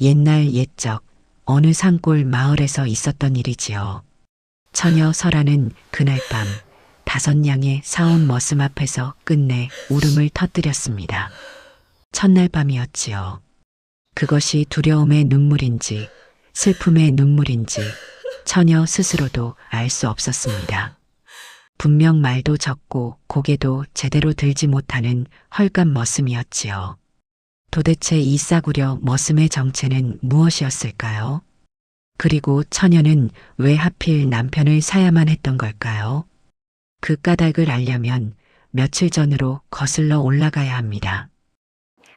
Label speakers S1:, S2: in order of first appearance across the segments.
S1: 옛날 옛적 어느 산골 마을에서 있었던 일이지요. 처녀 설아는 그날 밤 5냥의 사온 머슴 앞에서 끝내 울음을 터뜨렸습니다. 첫날 밤이었지요. 그것이 두려움의 눈물인지 슬픔의 눈물인지 처녀 스스로도 알 수 없었습니다. 분명 말도 적고 고개도 제대로 들지 못하는 헐감 머슴이었지요. 도대체 이 싸구려 머슴의 정체는 무엇이었을까요? 그리고 처녀는 왜 하필 남편을 사야만 했던 걸까요? 그 까닭을 알려면 며칠 전으로 거슬러 올라가야 합니다.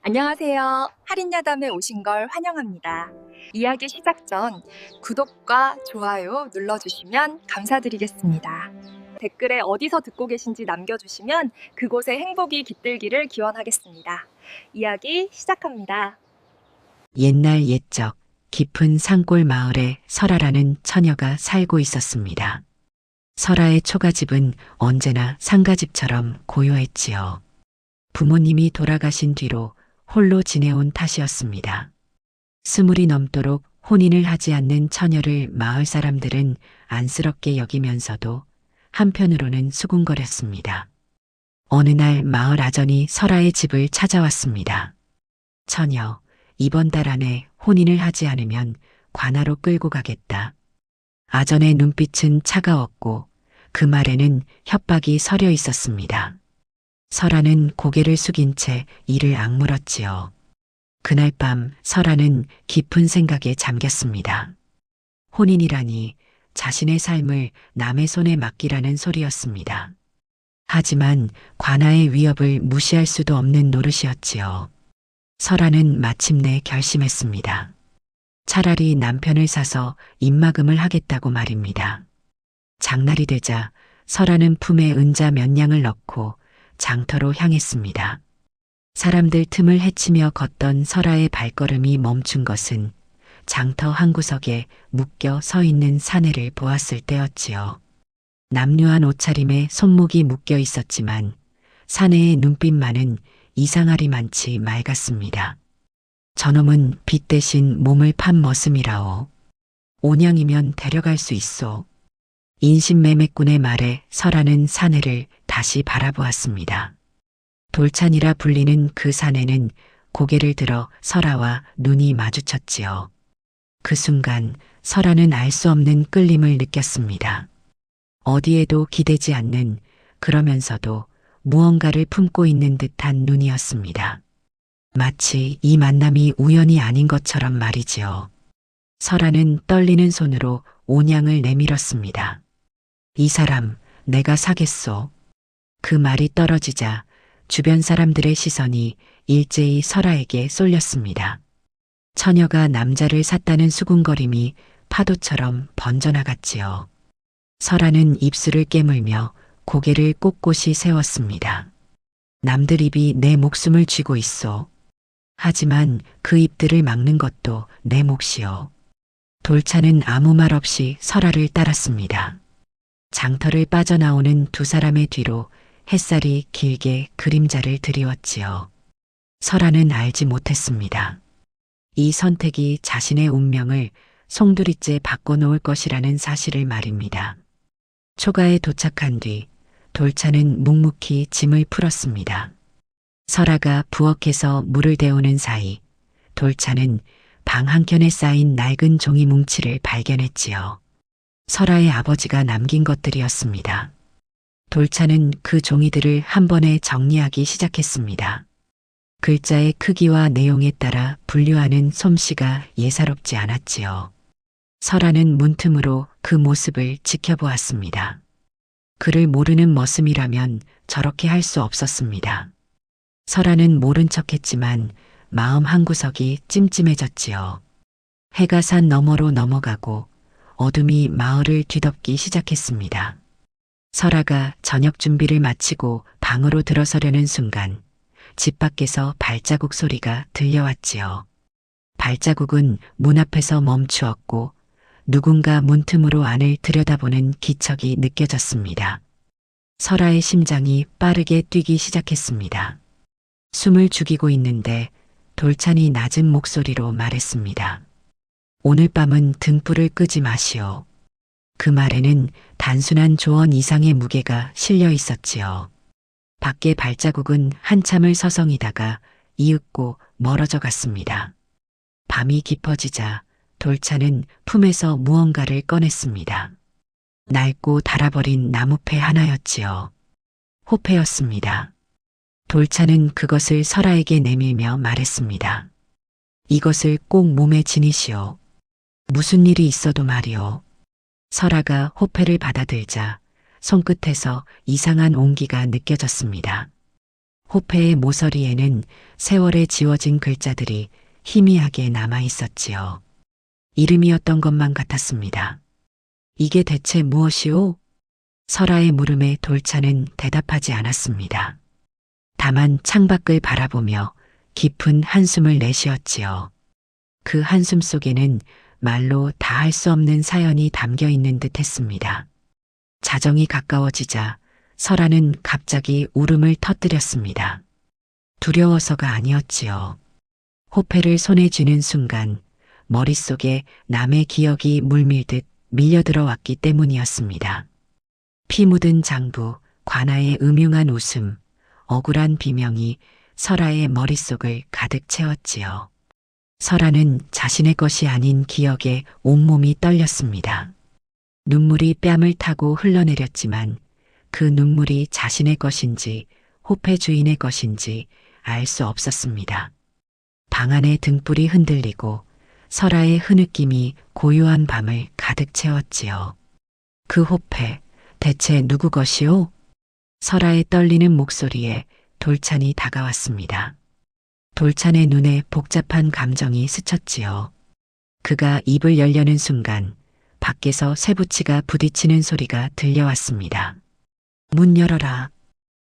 S2: 안녕하세요. 할인야담에 오신 걸 환영합니다. 이야기 시작 전 구독과 좋아요 눌러주시면 감사드리겠습니다. 댓글에 어디서 듣고 계신지 남겨주시면 그곳에 행복이 깃들기를 기원하겠습니다. 이야기 시작합니다.
S1: 옛날 옛적 깊은 산골 마을에 설아라는 처녀가 살고 있었습니다. 설아의 초가집은 언제나 상가집처럼 고요했지요. 부모님이 돌아가신 뒤로 홀로 지내온 탓이었습니다. 20이 넘도록 혼인을 하지 않는 처녀를 마을 사람들은 안쓰럽게 여기면서도 한편으로는 수군거렸습니다. 어느 날 마을 아전이 설아의 집을 찾아왔습니다. 처녀, 이번 달 안에 혼인을 하지 않으면 관아로 끌고 가겠다. 아전의 눈빛은 차가웠고 그 말에는 협박이 서려 있었습니다. 설아는 고개를 숙인 채 이를 악물었지요. 그날 밤 설아는 깊은 생각에 잠겼습니다. 혼인이라니 자신의 삶을 남의 손에 맡기라는 소리였습니다. 하지만 관아의 위협을 무시할 수도 없는 노릇이었지요. 설아는 마침내 결심했습니다. 차라리 남편을 사서 입막음을 하겠다고 말입니다. 장날이 되자 설아는 품에 은자 몇 냥을 넣고 장터로 향했습니다. 사람들 틈을 헤치며 걷던 설아의 발걸음이 멈춘 것은 장터 한 구석에 묶여 서 있는 사내를 보았을 때였지요. 남루한 옷차림에 손목이 묶여 있었지만 사내의 눈빛만은 이상하리만치 맑았습니다. 저놈은 빛 대신 몸을 판 머슴이라오. 5냥이면 데려갈 수 있소. 인신매매꾼의 말에 설아는 사내를 다시 바라보았습니다. 돌찬이라 불리는 그 사내는 고개를 들어 설아와 눈이 마주쳤지요. 그 순간 설아는 알 수 없는 끌림을 느꼈습니다. 어디에도 기대지 않는 그러면서도 무언가를 품고 있는 듯한 눈이었습니다. 마치 이 만남이 우연이 아닌 것처럼 말이지요. 설아는 떨리는 손으로 5냥을 내밀었습니다. 이 사람 내가 사겠소. 그 말이 떨어지자 주변 사람들의 시선이 일제히 설아에게 쏠렸습니다. 처녀가 남자를 샀다는 수군거림이 파도처럼 번져나갔지요. 설아는 입술을 깨물며 고개를 꼿꼿이 세웠습니다. 남들 입이 내 목숨을 쥐고 있어. 하지만 그 입들을 막는 것도 내 몫이요. 돌차는 아무 말 없이 설아를 따랐습니다. 장터를 빠져나오는 두 사람의 뒤로 햇살이 길게 그림자를 드리웠지요. 설아는 알지 못했습니다. 이 선택이 자신의 운명을 송두리째 바꿔놓을 것이라는 사실을 말입니다. 초가에 도착한 뒤 돌차는 묵묵히 짐을 풀었습니다. 설아가 부엌에서 물을 데우는 사이 돌차는 방 한켠에 쌓인 낡은 종이 뭉치를 발견했지요. 설아의 아버지가 남긴 것들이었습니다. 돌차는 그 종이들을 한 번에 정리하기 시작했습니다. 글자의 크기와 내용에 따라 분류하는 솜씨가 예사롭지 않았지요. 설아는 문틈으로 그 모습을 지켜보았습니다. 그를 모르는 머슴이라면 저렇게 할 수 없었습니다. 설아는 모른 척했지만 마음 한구석이 찜찜해졌지요. 해가 산 너머로 넘어가고 어둠이 마을을 뒤덮기 시작했습니다. 설아가 저녁 준비를 마치고 방으로 들어서려는 순간 집 밖에서 발자국 소리가 들려왔지요. 발자국은 문 앞에서 멈추었고 누군가 문틈으로 안을 들여다보는 기척이 느껴졌습니다. 설아의 심장이 빠르게 뛰기 시작했습니다. 숨을 죽이고 있는데 돌찬이 낮은 목소리로 말했습니다. 오늘 밤은 등불을 끄지 마시오. 그 말에는 단순한 조언 이상의 무게가 실려 있었지요. 밖에 발자국은 한참을 서성이다가 이윽고 멀어져 갔습니다. 밤이 깊어지자 돌찬은 품에서 무언가를 꺼냈습니다. 낡고 닳아버린 나무패 하나였지요. 호패였습니다. 돌찬은 그것을 설아에게 내밀며 말했습니다. 이것을 꼭 몸에 지니시오. 무슨 일이 있어도 말이오. 설아가 호패를 받아들자 손끝에서 이상한 온기가 느껴졌습니다. 호패의 모서리에는 세월에 지워진 글자들이 희미하게 남아 있었지요. 이름이었던 것만 같았습니다. 이게 대체 무엇이오? 설아의 물음에 돌찬은 대답하지 않았습니다. 다만 창밖을 바라보며 깊은 한숨을 내쉬었지요. 그 한숨 속에는 말로 다 할 수 없는 사연이 담겨 있는 듯 했습니다. 자정이 가까워지자 설아는 갑자기 울음을 터뜨렸습니다. 두려워서가 아니었지요. 호패를 손에 쥐는 순간 머릿속에 남의 기억이 물밀듯 밀려들어왔기 때문이었습니다. 피 묻은 장부, 관아의 음흉한 웃음, 억울한 비명이 설아의 머릿속을 가득 채웠지요. 설아는 자신의 것이 아닌 기억에 온몸이 떨렸습니다. 눈물이 뺨을 타고 흘러내렸지만 그 눈물이 자신의 것인지 호패 주인의 것인지 알 수 없었습니다. 방 안의 등불이 흔들리고 설아의 흐느낌이 고요한 밤을 가득 채웠지요. 그 호패, 대체 누구 것이오? 설아의 떨리는 목소리에 돌찬이 다가왔습니다. 돌찬의 눈에 복잡한 감정이 스쳤지요. 그가 입을 열려는 순간 밖에서 쇠붙이가 부딪히는 소리가 들려왔습니다. 문 열어라.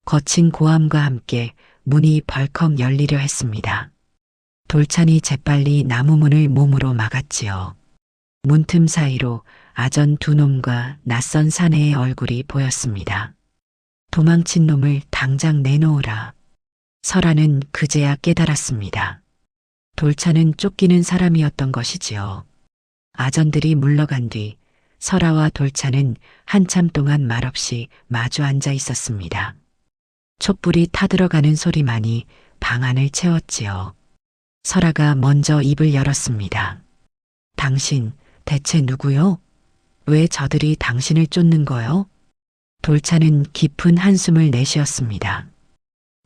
S1: 거친 고함과 함께 문이 벌컥 열리려 했습니다. 돌찬이 재빨리 나무 문을 몸으로 막았지요. 문틈 사이로 아전 두 놈과 낯선 사내의 얼굴이 보였습니다. 도망친 놈을 당장 내놓으라. 설아는 그제야 깨달았습니다. 돌찬은 쫓기는 사람이었던 것이지요. 아전들이 물러간 뒤 설아와 돌찬은 한참 동안 말없이 마주 앉아 있었습니다. 촛불이 타들어가는 소리만이 방 안을 채웠지요. 설아가 먼저 입을 열었습니다. 당신 대체 누구요? 왜 저들이 당신을 쫓는 거요? 돌찬은 깊은 한숨을 내쉬었습니다.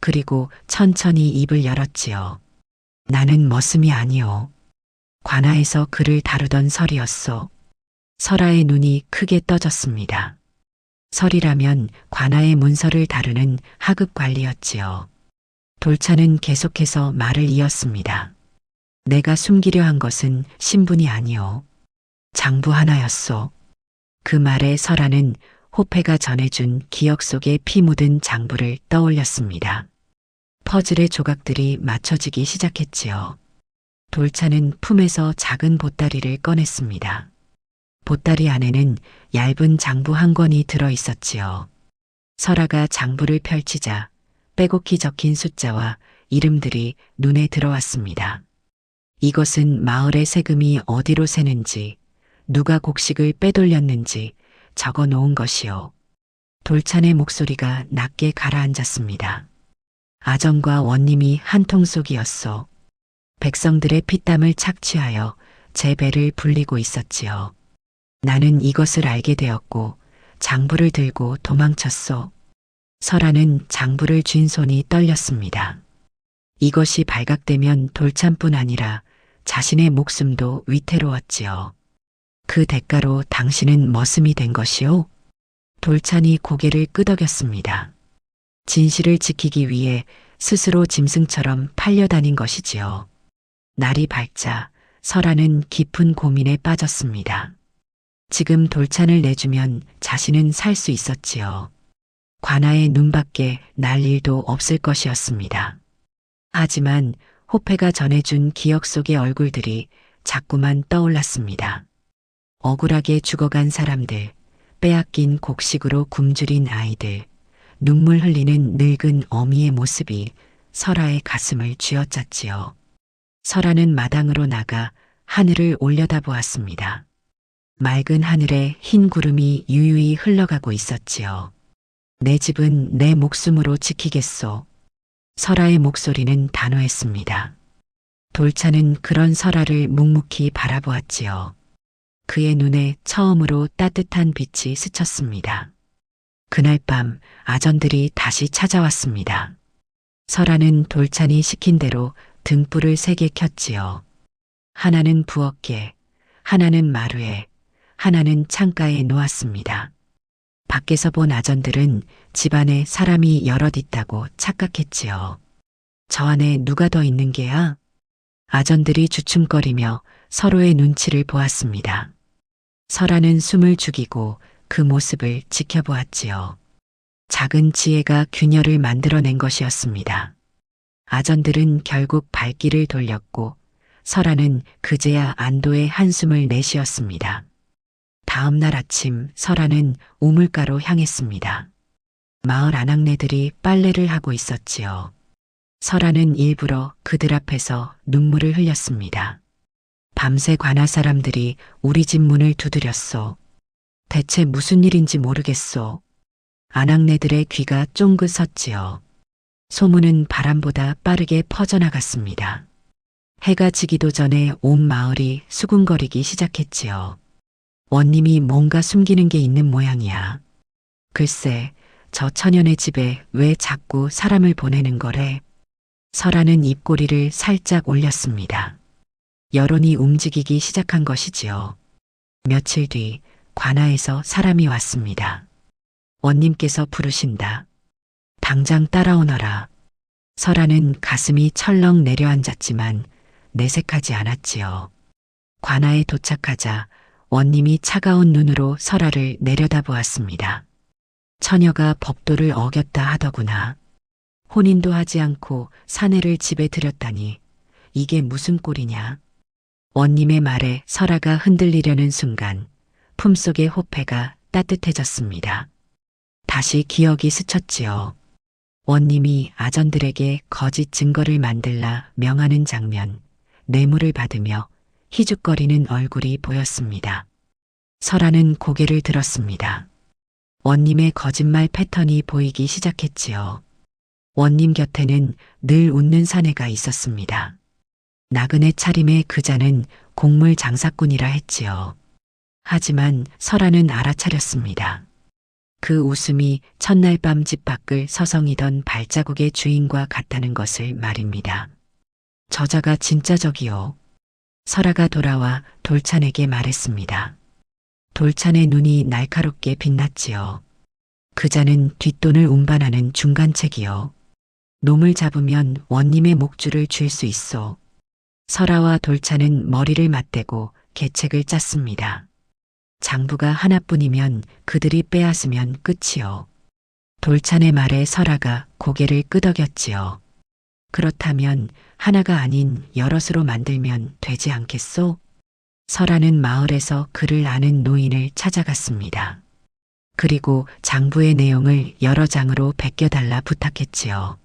S1: 그리고 천천히 입을 열었지요. 나는 머슴이 아니오. 관아에서 그를 다루던 설이었소. 설아의 눈이 크게 떠졌습니다. 설이라면 관아의 문서를 다루는 하급 관리였지요. 돌찬은 계속해서 말을 이었습니다. 내가 숨기려 한 것은 신분이 아니오. 장부 하나였소. 그 말에 설아는 호패가 전해준 기억 속의 피 묻은 장부를 떠올렸습니다. 퍼즐의 조각들이 맞춰지기 시작했지요. 돌찬은 품에서 작은 보따리를 꺼냈습니다. 보따리 안에는 얇은 장부 한 권이 들어 있었지요. 설아가 장부를 펼치자 빼곡히 적힌 숫자와 이름들이 눈에 들어왔습니다. 이것은 마을의 세금이 어디로 새는지, 누가 곡식을 빼돌렸는지 적어 놓은 것이요. 돌찬의 목소리가 낮게 가라앉았습니다. 아정과 원님이 한 통 속이었소. 백성들의 피땀을 착취하여 제 배를 불리고 있었지요. 나는 이것을 알게 되었고 장부를 들고 도망쳤소. 설아는 장부를 쥔 손이 떨렸습니다. 이것이 발각되면 돌찬뿐 아니라 자신의 목숨도 위태로웠지요. 그 대가로 당신은 머슴이 된 것이오? 돌찬이 고개를 끄덕였습니다. 진실을 지키기 위해 스스로 짐승처럼 팔려다닌 것이지요. 날이 밝자 설아는 깊은 고민에 빠졌습니다. 지금 돌찬을 내주면 자신은 살 수 있었지요. 관아의 눈밖에 날 일도 없을 것이었습니다. 하지만 호패가 전해준 기억 속의 얼굴들이 자꾸만 떠올랐습니다. 억울하게 죽어간 사람들, 빼앗긴 곡식으로 굶주린 아이들, 눈물 흘리는 늙은 어미의 모습이 설아의 가슴을 쥐어짰지요. 설아는 마당으로 나가 하늘을 올려다보았습니다. 맑은 하늘에 흰 구름이 유유히 흘러가고 있었지요. 내 집은 내 목숨으로 지키겠소. 설아의 목소리는 단호했습니다. 돌찬은 그런 설아를 묵묵히 바라보았지요. 그의 눈에 처음으로 따뜻한 빛이 스쳤습니다. 그날 밤 아전들이 다시 찾아왔습니다. 설아는 돌찬이 시킨 대로 등불을 3개 켰지요. 하나는 부엌에, 하나는 마루에, 하나는 창가에 놓았습니다. 밖에서 본 아전들은 집안에 사람이 여럿 있다고 착각했지요. 저 안에 누가 더 있는 게야? 아전들이 주춤거리며 서로의 눈치를 보았습니다. 설아는 숨을 죽이고 그 모습을 지켜보았지요. 작은 지혜가 균열을 만들어낸 것이었습니다. 아전들은 결국 발길을 돌렸고 설아는 그제야 안도의 한숨을 내쉬었습니다. 다음 날 아침 설아는 우물가로 향했습니다. 마을 아낙네들이 빨래를 하고 있었지요. 설아는 일부러 그들 앞에서 눈물을 흘렸습니다. 밤새 관할 사람들이 우리 집 문을 두드렸소. 대체 무슨 일인지 모르겠소. 아낙네들의 귀가 쫑긋 섰지요. 소문은 바람보다 빠르게 퍼져나갔습니다. 해가 지기도 전에 온 마을이 수군거리기 시작했지요. 원님이 뭔가 숨기는 게 있는 모양이야. 글쎄, 저 처녀네 집에 왜 자꾸 사람을 보내는 거래? 설아는 입꼬리를 살짝 올렸습니다. 여론이 움직이기 시작한 것이지요. 며칠 뒤 관아에서 사람이 왔습니다. 원님께서 부르신다. 당장 따라오너라. 설아는 가슴이 철렁 내려앉았지만 내색하지 않았지요. 관아에 도착하자 원님이 차가운 눈으로 설아를 내려다보았습니다. 처녀가 법도를 어겼다 하더구나. 혼인도 하지 않고 사내를 집에 들였다니 이게 무슨 꼴이냐. 원님의 말에 설아가 흔들리려는 순간 품속의 호패가 따뜻해졌습니다. 다시 기억이 스쳤지요. 원님이 아전들에게 거짓 증거를 만들라 명하는 장면, 뇌물을 받으며 희죽거리는 얼굴이 보였습니다. 설아는 고개를 들었습니다. 원님의 거짓말 패턴이 보이기 시작했지요. 원님 곁에는 늘 웃는 사내가 있었습니다. 나그네 차림의 그자는 곡물 장사꾼이라 했지요. 하지만 설아는 알아차렸습니다. 그 웃음이 첫날 밤 집 밖을 서성이던 발자국의 주인과 같다는 것을 말입니다. 저자가 진짜 적이요. 설아가 돌아와 돌찬에게 말했습니다. 돌찬의 눈이 날카롭게 빛났지요. 그자는 뒷돈을 운반하는 중간책이요. 놈을 잡으면 원님의 목줄을 쥘 수 있어. 설아와 돌찬은 머리를 맞대고 계책을 짰습니다. 장부가 하나뿐이면 그들이 빼앗으면 끝이요. 돌찬의 말에 설아가 고개를 끄덕였지요. 그렇다면 하나가 아닌 여럿으로 만들면 되지 않겠소? 설아는 마을에서 그를 아는 노인을 찾아갔습니다. 그리고 장부의 내용을 여러 장으로 베껴달라 부탁했지요.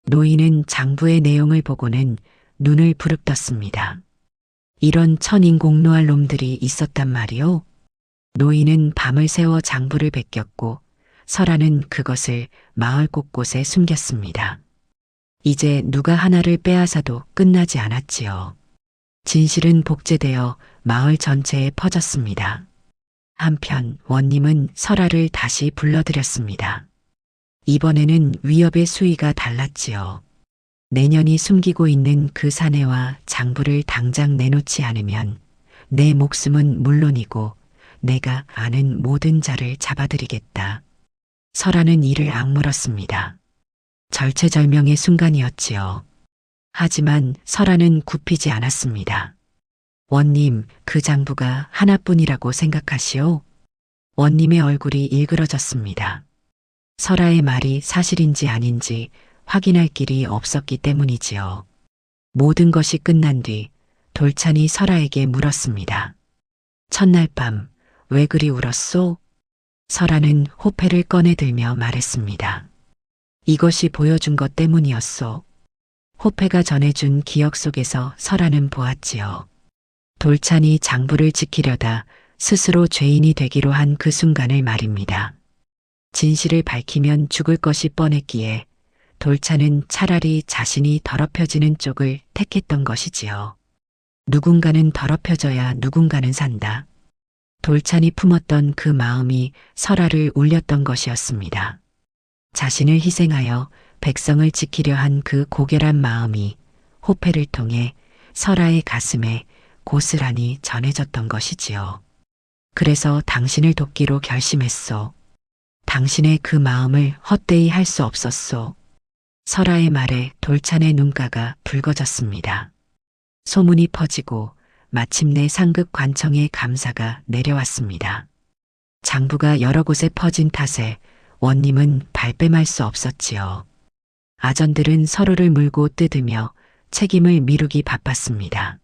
S1: 노인은 장부의 내용을 보고는 눈을 부릅떴습니다. 이런 천인공노할 놈들이 있었단 말이오? 노인은 밤을 새워 장부를 베꼈고 설아는 그것을 마을 곳곳에 숨겼습니다. 이제 누가 하나를 빼앗아도 끝나지 않았지요. 진실은 복제되어 마을 전체에 퍼졌습니다. 한편 원님은 설아를 다시 불러들였습니다. 이번에는 위협의 수위가 달랐지요. 내년이 숨기고 있는 그 사내와 장부를 당장 내놓지 않으면 내 목숨은 물론이고 내가 아는 모든 자를 잡아들이겠다. 설아는 이를 악물었습니다. 절체절명의 순간이었지요. 하지만 설아는 굽히지 않았습니다. 원님, 그 장부가 하나뿐이라고 생각하시오? 원님의 얼굴이 일그러졌습니다. 설아의 말이 사실인지 아닌지 확인할 길이 없었기 때문이지요. 모든 것이 끝난 뒤 돌찬이 설아에게 물었습니다. 첫날 밤, 왜 그리 울었소? 설아는 호패를 꺼내들며 말했습니다. 이것이 보여준 것 때문이었소. 호패가 전해준 기억 속에서 설아는 보았지요. 돌찬이 장부를 지키려다 스스로 죄인이 되기로 한 그 순간을 말입니다. 진실을 밝히면 죽을 것이 뻔했기에 돌찬은 차라리 자신이 더럽혀지는 쪽을 택했던 것이지요. 누군가는 더럽혀져야 누군가는 산다. 돌찬이 품었던 그 마음이 설아를 울렸던 것이었습니다. 자신을 희생하여 백성을 지키려 한 그 고결한 마음이 호패를 통해 설아의 가슴에 고스란히 전해졌던 것이지요. 그래서 당신을 돕기로 결심했소. 당신의 그 마음을 헛되이 할 수 없었소. 설아의 말에 돌찬의 눈가가 붉어졌습니다. 소문이 퍼지고 마침내 상급 관청에 감사가 내려왔습니다. 장부가 여러 곳에 퍼진 탓에 원님은 발뺌할 수 없었지요. 아전들은 서로를 물고 뜯으며 책임을 미루기 바빴습니다.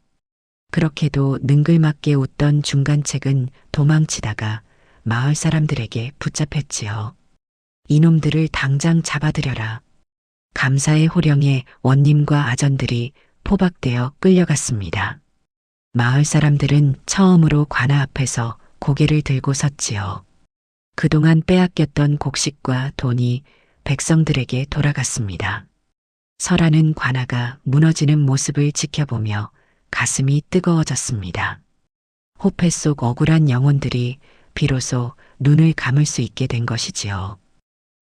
S1: 그렇게도 능글맞게 웃던 중간책은 도망치다가 마을 사람들에게 붙잡혔지요. 이놈들을 당장 잡아들여라. 감사의 호령에 원님과 아전들이 포박되어 끌려갔습니다. 마을 사람들은 처음으로 관아 앞에서 고개를 들고 섰지요. 그동안 빼앗겼던 곡식과 돈이 백성들에게 돌아갔습니다. 설아는 관아가 무너지는 모습을 지켜보며 가슴이 뜨거워졌습니다. 호패 속 억울한 영혼들이 비로소 눈을 감을 수 있게 된 것이지요.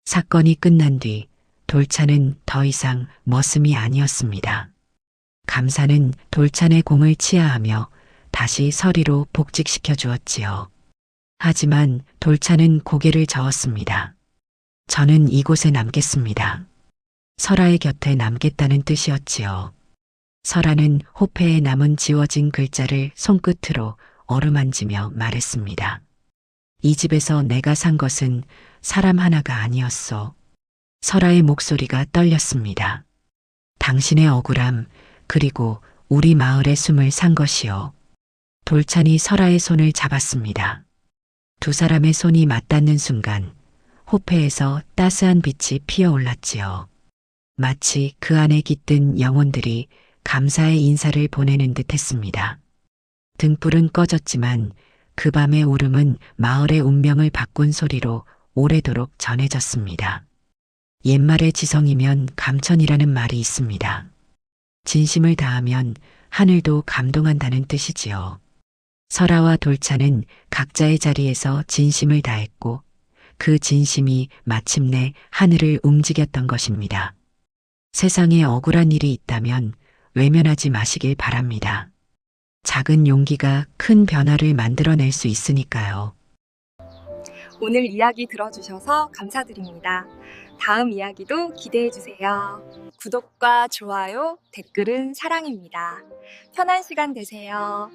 S1: 사건이 끝난 뒤 돌찬은 더 이상 머슴이 아니었습니다. 감사는 돌찬의 공을 치하하며 다시 서리로 복직시켜 주었지요. 하지만 돌찬은 고개를 저었습니다. 저는 이곳에 남겠습니다. 설아의 곁에 남겠다는 뜻이었지요. 설아는 호패에 남은 지워진 글자를 손끝으로 어루만지며 말했습니다. 이 집에서 내가 산 것은 사람 하나가 아니었소. 설아의 목소리가 떨렸습니다. 당신의 억울함, 그리고 우리 마을의 숨을 산 것이요. 돌찬이 설아의 손을 잡았습니다. 두 사람의 손이 맞닿는 순간 호패에서 따스한 빛이 피어올랐지요. 마치 그 안에 깃든 영혼들이 감사의 인사를 보내는 듯 했습니다. 등불은 꺼졌지만 그 밤의 울음은 마을의 운명을 바꾼 소리로 오래도록 전해졌습니다. 옛말의 지성이면 감천이라는 말이 있습니다. 진심을 다하면 하늘도 감동한다는 뜻이지요. 설아와 돌찬은 각자의 자리에서 진심을 다했고 그 진심이 마침내 하늘을 움직였던 것입니다. 세상에 억울한 일이 있다면 외면하지 마시길 바랍니다. 작은 용기가 큰 변화를 만들어낼 수 있으니까요.
S2: 오늘 이야기 들어주셔서 감사드립니다. 다음 이야기도 기대해주세요. 구독과 좋아요, 댓글은 사랑입니다. 편한 시간 되세요.